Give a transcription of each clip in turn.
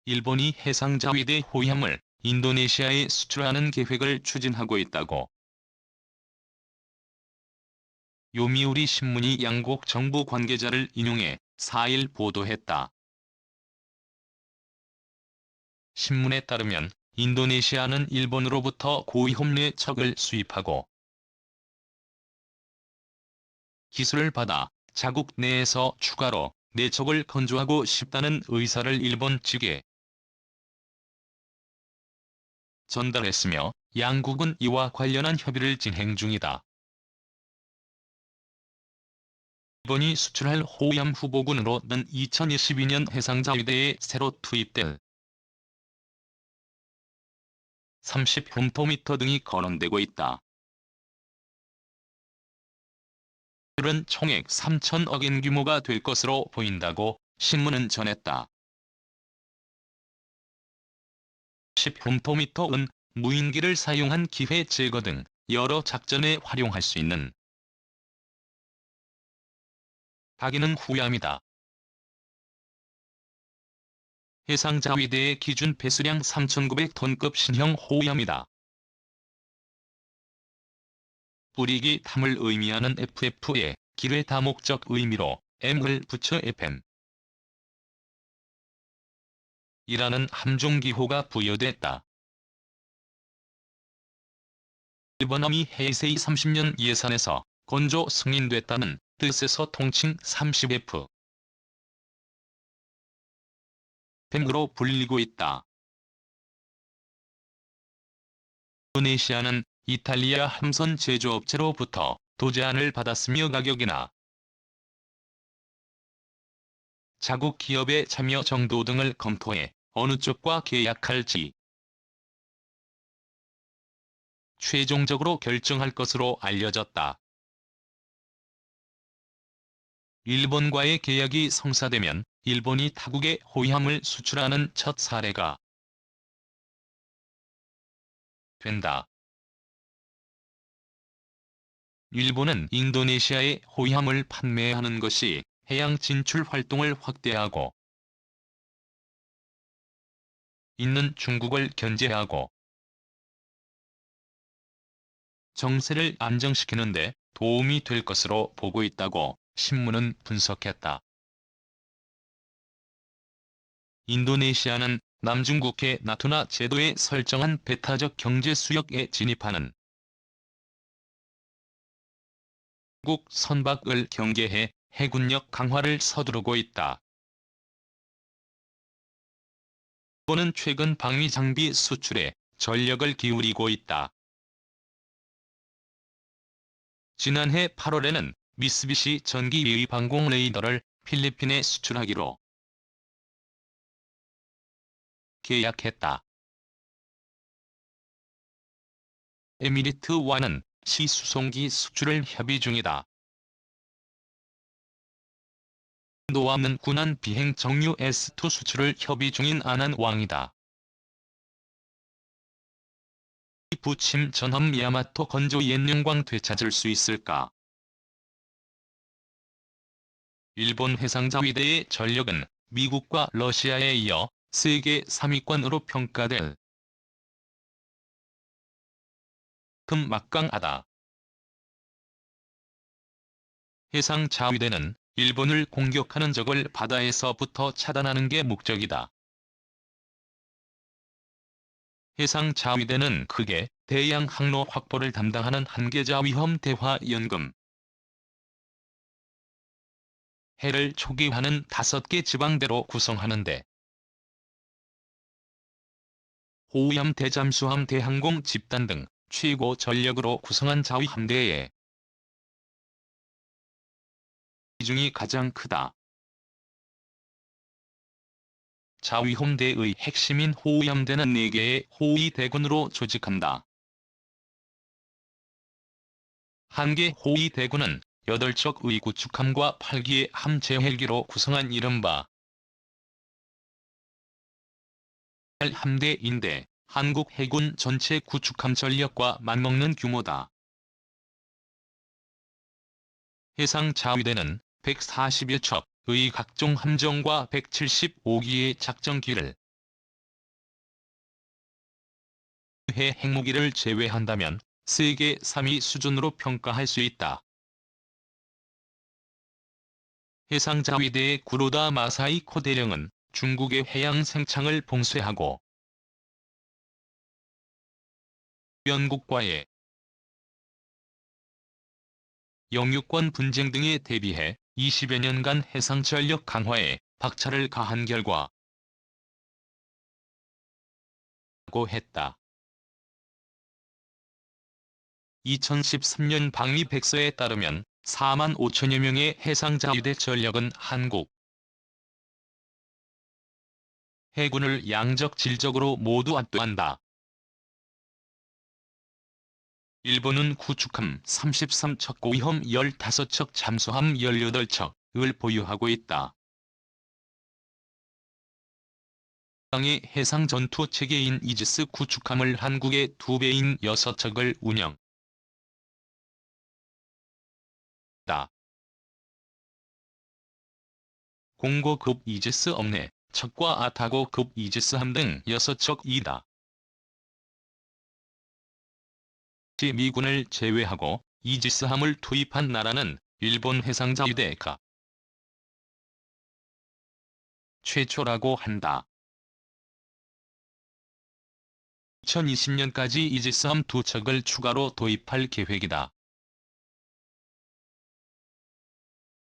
일본이 해상자위대 호위함을 인도네시아에 수출하는 계획을 추진하고 있다고 요미우리 신문이 양국 정부 관계자를 인용해 4일 보도했다. 신문에 따르면 인도네시아는 일본으로부터 고위험 내척을 수입하고 기술을 받아 자국 내에서 추가로 내척을 건조하고 싶다는 의사를 일본 측에 전달했으며 양국은 이와 관련한 협의를 진행 중이다. 일본이 수출할 호위함 후보군으로는 2022년 해상자위대에 새로 투입될 30헥토미터 등이 거론되고 있다. 은 총액 3천억엔 규모가 될 것으로 보인다고 신문은 전했다. 10헥토미터은 무인기를 사용한 기회 제거 등 여러 작전에 활용할 수 있는 다기능 후위함이다. 해상자위대의 기준 배수량 3,900톤급 신형 호위함이다. 뿌리기 탐을 의미하는 FF에 기뢰 다목적 의미로 M을 붙여 FM 이라는 함종기호가 부여됐다. 일본함이 헤이세이 30년 예산에서 건조 승인됐다는 뜻에서 통칭 30F 댐으로 불리고 있다. 인도네시아는 이탈리아 함선 제조업체로부터 도제안을 받았으며 가격이나 자국 기업의 참여 정도 등을 검토해 어느 쪽과 계약할지 최종적으로 결정할 것으로 알려졌다. 일본과의 계약이 성사되면 일본이 타국에 호위함을 수출하는 첫 사례가 된다. 일본은 인도네시아에 호위함을 판매하는 것이 해양 진출 활동을 확대하고 있는 중국을 견제하고 정세를 안정시키는 데 도움이 될 것으로 보고 있다고 신문은 분석했다. 인도네시아는 남중국해 나투나 제도에 설정한 배타적 경제 수역에 진입하는 국 선박을 경계해 해군력 강화를 서두르고 있다. 일본은 최근 방위 장비 수출에 전력을 기울이고 있다. 지난해 8월에는 미쓰비시 전기의 방공 레이더를 필리핀에 수출하기로 계약했다. 에미리트와는 시수송기 수출을 협의 중이다. 인도와는 군한 비행 정유 S2 수출을 협의 중인 아난왕이다. 부침 전함 야마토 건조 옛영광 되찾을 수 있을까? 일본 해상자위대의 전력은 미국과 러시아에 이어 세계 3위권으로 평가될 큼 막강하다. 해상자위대는 일본을 공격하는 적을 바다에서부터 차단하는 게 목적이다. 해상자위대는 크게 대양 항로 확보를 담당하는 한계자 위험 대화 연금 해를 초기화하는 5개 지방대로 구성하는데 호위함 대잠수함 대항공 집단 등 최고 전력으로 구성한 자위 함대에 비중이 가장 크다. 자위함대의 핵심인 호위함대는 4개의 호위대군으로 조직한다. 한 개 호위대군은 8척의 구축함과 8기의 함재헬기로 구성한 이른바 함대인데 한국 해군 전체 구축함 전력과 맞먹는 규모다. 해상자위대는 140여 척의 각종 함정과 175기의 작전기를 해 핵무기를 제외한다면 세계 3위 수준으로 평가할 수 있다. 해상자위대의 구로다 마사이코 대령은 중국의 해양 생창을 봉쇄하고 연국과의 영유권 분쟁 등에 대비해 20여 년간 해상전력 강화에 박차를 가한 결과 고 했다. 2013년 방위 백서에 따르면 4만 5천여 명의 해상자위대 전력은 한국 해군을 양적 질적으로 모두 압도한다. 일본은 구축함 33척 고위험 15척 잠수함 18척을 보유하고 있다. 해상의 해상 전투 체계인 이지스 구축함을 한국의 2배인 6척을 운영. 공고급 이지스 엄내 척과 아타고급 이지스함 등 6척이다. 미군을 제외하고 이지스함을 투입한 나라는 일본 해상자위대가 최초라고 한다. 2020년까지 이지스함 2척을 추가로 도입할 계획이다.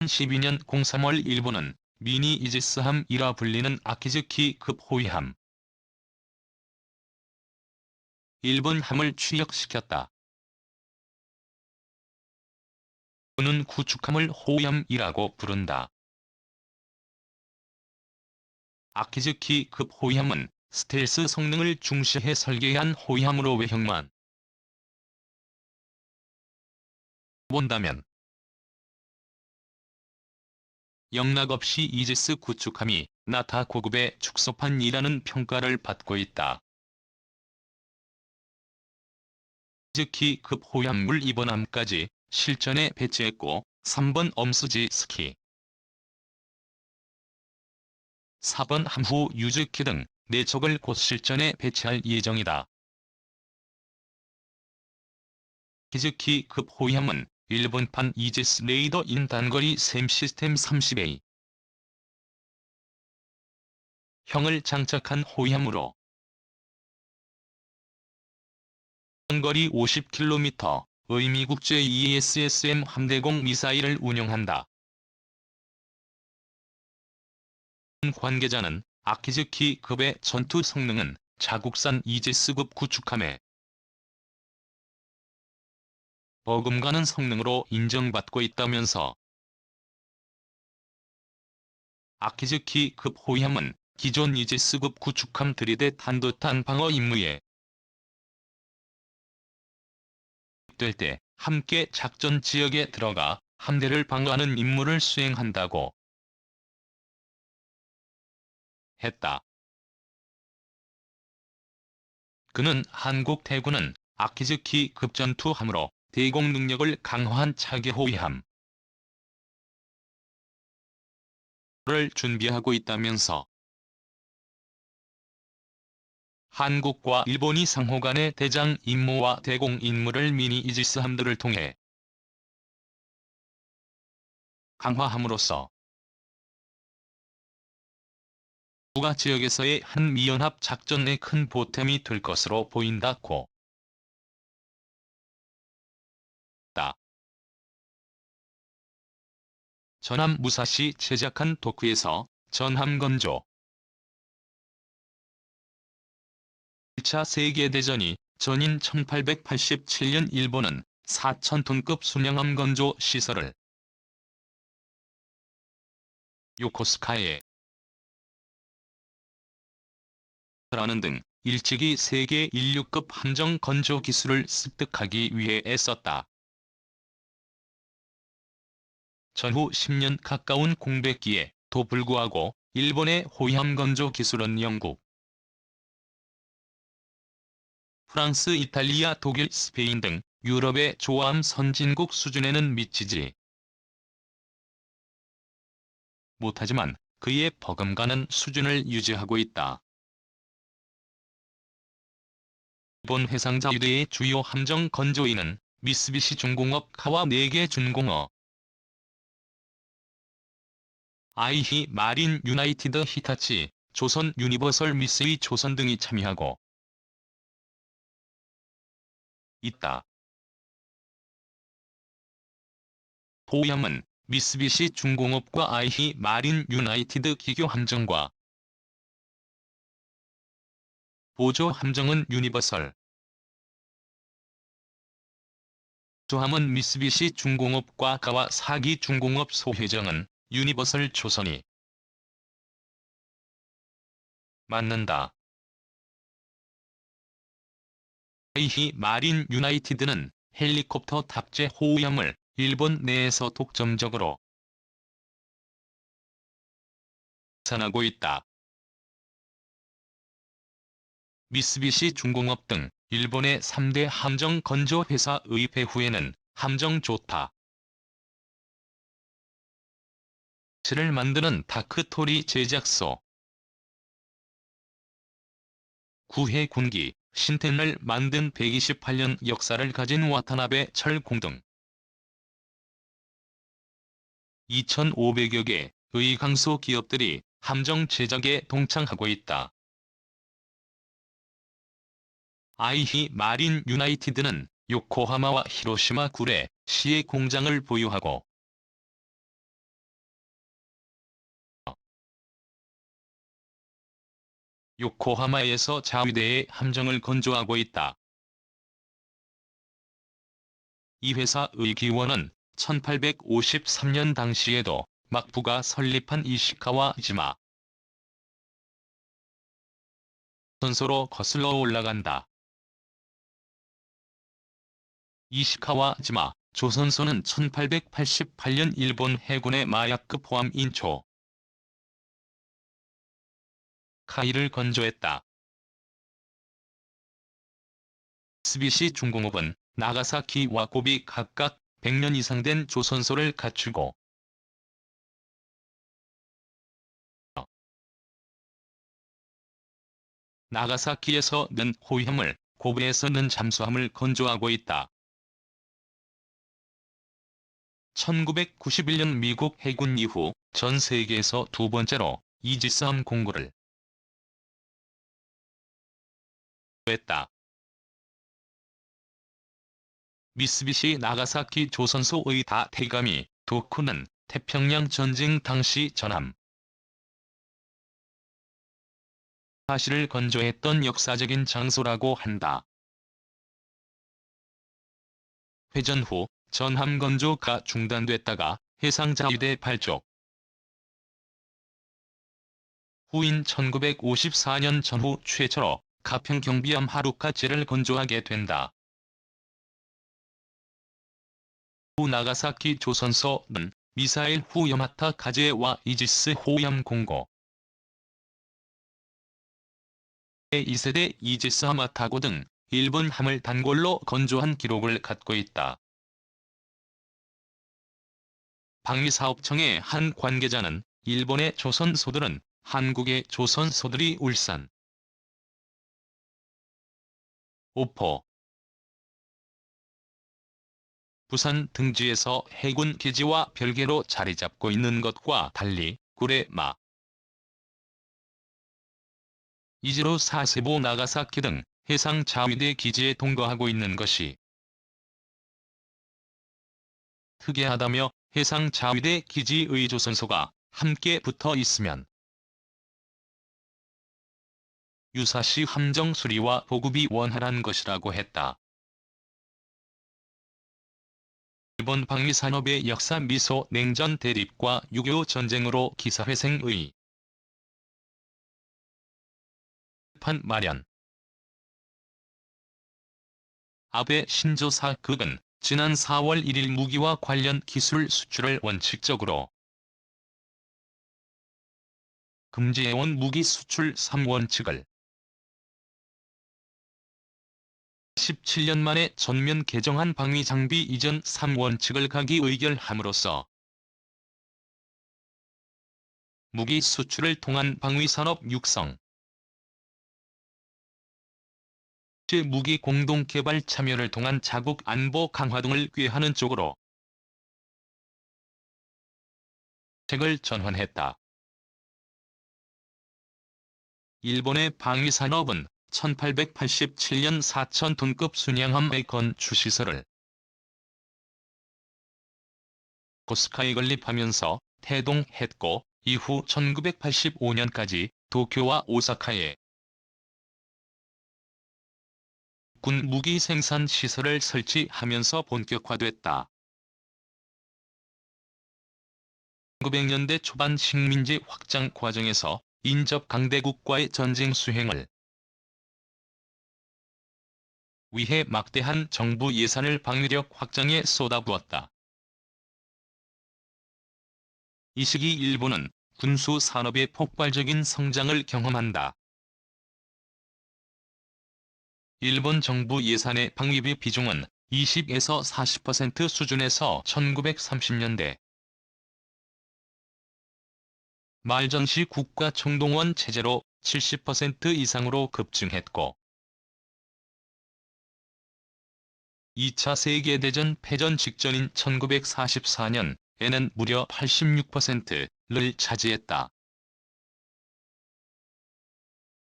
2012년 03월 일본은 미니 이지스함이라 불리는 아키즈키급 호위함 일본 함을 취역시켰다. 또는 구축함을 호위함이라고 부른다. 아키즈키급 호위함은 스텔스 성능을 중시해 설계한 호위함으로 외형만 본다면 영락없이 이지스 구축함이 나타 고급의 축소판이라는 평가를 받고 있다. 아키즈키급 호위함을 이번 함까지 실전에 배치했고 3번 엄수지 스키 4번 함후 유즈키 등 4척을 곧 실전에 배치할 예정이다. 아키즈키급 호위함은 일본판 이지스 레이더인 단거리 샘 시스템 30A 형을 장착한 호위함으로 거리 50km의 미국제 EASSM 함대공 미사일을 운용한다. 관계자는 아키즈키급의 전투 성능은 자국산 이지스급 구축함에 버금가는 성능으로 인정받고 있다면서 아키즈키급 호위함은 기존 이지스급 구축함 들이대 탄도탄 방어 임무에 될 때 함께 작전 지역에 들어가 함대를 방어하는 임무를 수행한다고 했다. 그는 한국 해군은 아키즈키급 전투함으로 대공 능력을 강화한 차기 호위함 를 준비하고 있다면서 한국과 일본이 상호 간의 대장 임무와 대공 임무를 미니 이지스함들을 통해 강화함으로써 북아 지역에서의 한미연합 작전에 큰 보탬이 될 것으로 보인다고 했다. 전함 무사시 제작한 도크에서 전함 건조 1차 세계대전이 전인 1887년 일본은 4,000톤급 순양함 건조 시설을 요코스카에 라는 등 일찍이 세계 인류급 함정 건조 기술을 습득하기 위해 애썼다. 전후 10년 가까운 공백기에도 불구하고 일본의 호위함 건조 기술은 영국, 프랑스, 이탈리아, 독일, 스페인 등 유럽의 조함 선진국 수준에는 미치지 못하지만 그에 버금가는 수준을 유지하고 있다. 일본 해상자위대의 주요 함정 건조위는 미쓰비시 중공업 카와 4개 준공업, 아이히 마린 유나이티드 히타치, 조선 유니버설 미쓰이 조선 등이 참여하고 있다. 호위함은 미쓰비시 중공업과 아이히 마린 유나이티드 기교 함정과 보조 함정은 유니버설, 조함은 미쓰비시 중공업과 가와사기 중공업 소회정은 유니버설 조선이 맡는다. 아이히 마린 유나이티드는 헬리콥터 탑재 호위함을 일본 내에서 독점적으로 생산하고 있다. 미쓰비시 중공업 등 일본의 3대 함정 건조 회사의 배후에는 함정 조타 를 만드는 다크토리 제작소, 구해 군기, 신텐을 만든 128년 역사를 가진 와타나베 철공 등 2,500여 개의 강소 기업들이 함정 제작에 동참하고 있다. 아이히 마린 유나이티드는 요코하마와 히로시마 구레 시에 공장을 보유하고 요코하마에서 자위대의 함정을 건조하고 있다. 이 회사의 기원은 1853년 당시에도 막부가 설립한 이시카와 지마 선소로 거슬러 올라간다. 이시카와 지마 조선소는 1888년 일본 해군의 마약급 포함 인초 카이를 건조했다. 미쓰비시 중공업은 나가사키와 고비 각각 100년 이상 된 조선소를 갖추고 나가사키에서는 호위함을, 고베에서는 잠수함을 건조하고 있다. 1991년 미국 해군 이후 전 세계에서 두 번째로 이지스함 공구를 했다. 미쓰비시 나가사키 조선소의 다 대감이 도쿠는 태평양 전쟁 당시 전함 사실을 건조했던 역사적인 장소라고 한다. 회전 후 전함 건조가 중단됐다가 해상자위대 발족 후인 1954년 전후 최초로 가평 경비함 하루카제를 건조하게 된다. 후 나가사키 조선소는 미사일 후 야마타 카제와 이지스 호위함 공고 2세대 이지스 하마타고 등 일본 함을 단골로 건조한 기록을 갖고 있다. 방위사업청의 한 관계자는 일본의 조선소들은 한국의 조선소들이 울산, 오포, 부산 등지에서 해군 기지와 별개로 자리 잡고 있는 것과 달리 구례, 마, 이지로 사세보 나가사키 등 해상 자위대 기지에 동거하고 있는 것이 특이하다며 해상 자위대 기지의 조선소가 함께 붙어 있으면 유사시 함정 수리와 보급이 원활한 것이라고 했다. 일본 방위산업의 역사 미소 냉전 대립과 6.25 전쟁으로 기사회생의 판 마련 아베 신조 사극은 지난 4월 1일 무기와 관련 기술 수출을 원칙적으로 금지해온 무기 수출 3원칙을 17년 만에 전면 개정한 방위장비 이전 3원칙을 가기 의결함으로써 무기 수출을 통한 방위산업 육성 무기 공동 개발 참여를 통한 자국 안보 강화 등을 꾀하는 쪽으로 책을 전환했다. 일본의 방위산업은 1887년 4,000톤급 순양함 건축 시설을 고스카에 건립하면서 태동했고, 이후 1985년까지 도쿄와 오사카에 군 무기 생산 시설을 설치하면서 본격화됐다. 1900년대 초반 식민지 확장 과정에서 인접 강대국과의 전쟁 수행을 위해 막대한 정부 예산을 방위력 확장에 쏟아부었다. 이 시기 일본은 군수 산업의 폭발적인 성장을 경험한다. 일본 정부 예산의 방위비 비중은 20에서 40% 수준에서 1930년대 말 전시 국가총동원 체제로 70% 이상으로 급증했고, 2차 세계대전 패전 직전인 1944년에는 무려 86%를 차지했다.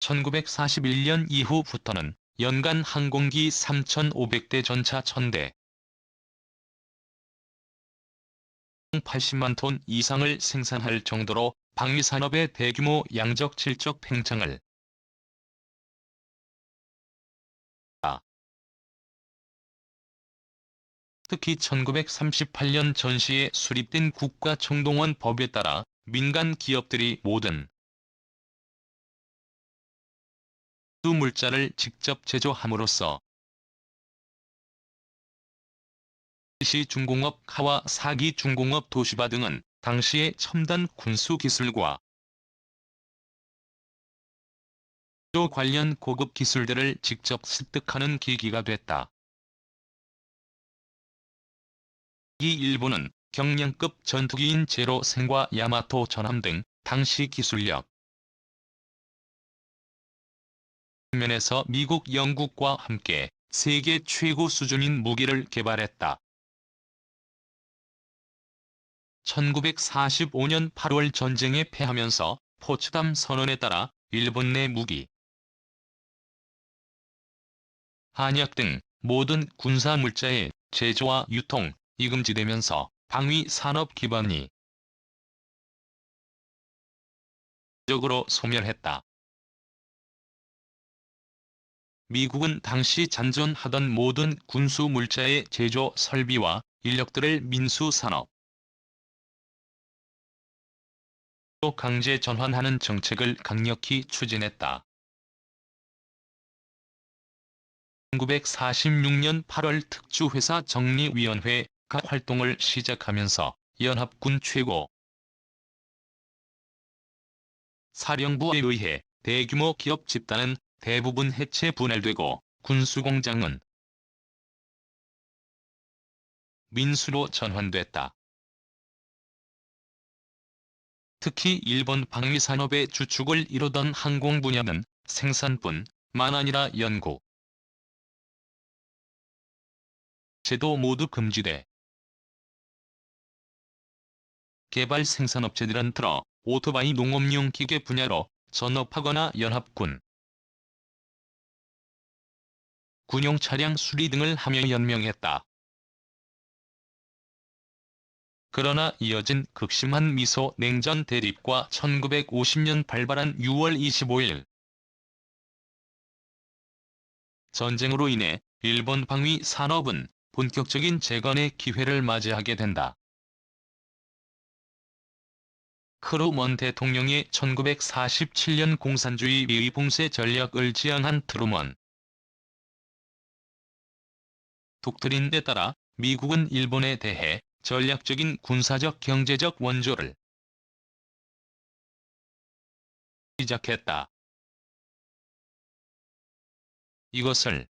1941년 이후부터는 연간 항공기 3,500대 전차 1,000대, 80만 톤 이상을 생산할 정도로 방위산업의 대규모 양적 질적 팽창을 특히 1938년 전시에 수립된 국가총동원 법에 따라 민간 기업들이 모든 물자를 직접 제조함으로써 시중공업 카와사기 중공업 도시바 등은 당시의 첨단 군수 기술과 관련 고급 기술들을 직접 습득하는 계기가 됐다. 이 일본은 경량급 전투기인 제로생과 야마토 전함 등 당시 기술력 면에서 미국, 영국과 함께 세계 최고 수준인 무기를 개발했다. 1945년 8월 전쟁에 패하면서 포츠담 선언에 따라 일본 내 무기, 한약 등 모든 군사 물자의 제조와 유통, 이 금지되면서 방위 산업 기반이 적으로 소멸했다. 미국은 당시 잔존하던 모든 군수 물자의 제조 설비와 인력들을 민수 산업으로 강제 전환하는 정책을 강력히 추진했다. 1946년 8월 특주회사 정리위원회가 활동을 시작하면서 연합군 최고 사령부에 의해 대규모 기업 집단은 대부분 해체 분할되고, 군수공장은 민수로 전환됐다. 특히 일본 방위산업의 주축을 이루던 항공 분야는 생산뿐만 아니라 연구, 제도 모두 금지돼 개발 생산업체들은 들어 오토바이 농업용 기계 분야로 전업하거나 연합군 군용 차량 수리 등을 하며 연명했다. 그러나 이어진 극심한 미소 냉전 대립과 1950년 발발한 6월 25일 전쟁으로 인해 일본 방위 산업은 본격적인 재건의 기회를 맞이하게 된다. 크루먼 대통령의 1947년 공산주의 봉쇄 전략을 지향한 트루먼 독트린에 따라 미국은 일본에 대해 전략적인 군사적 경제적 원조를 시작했다. 이것을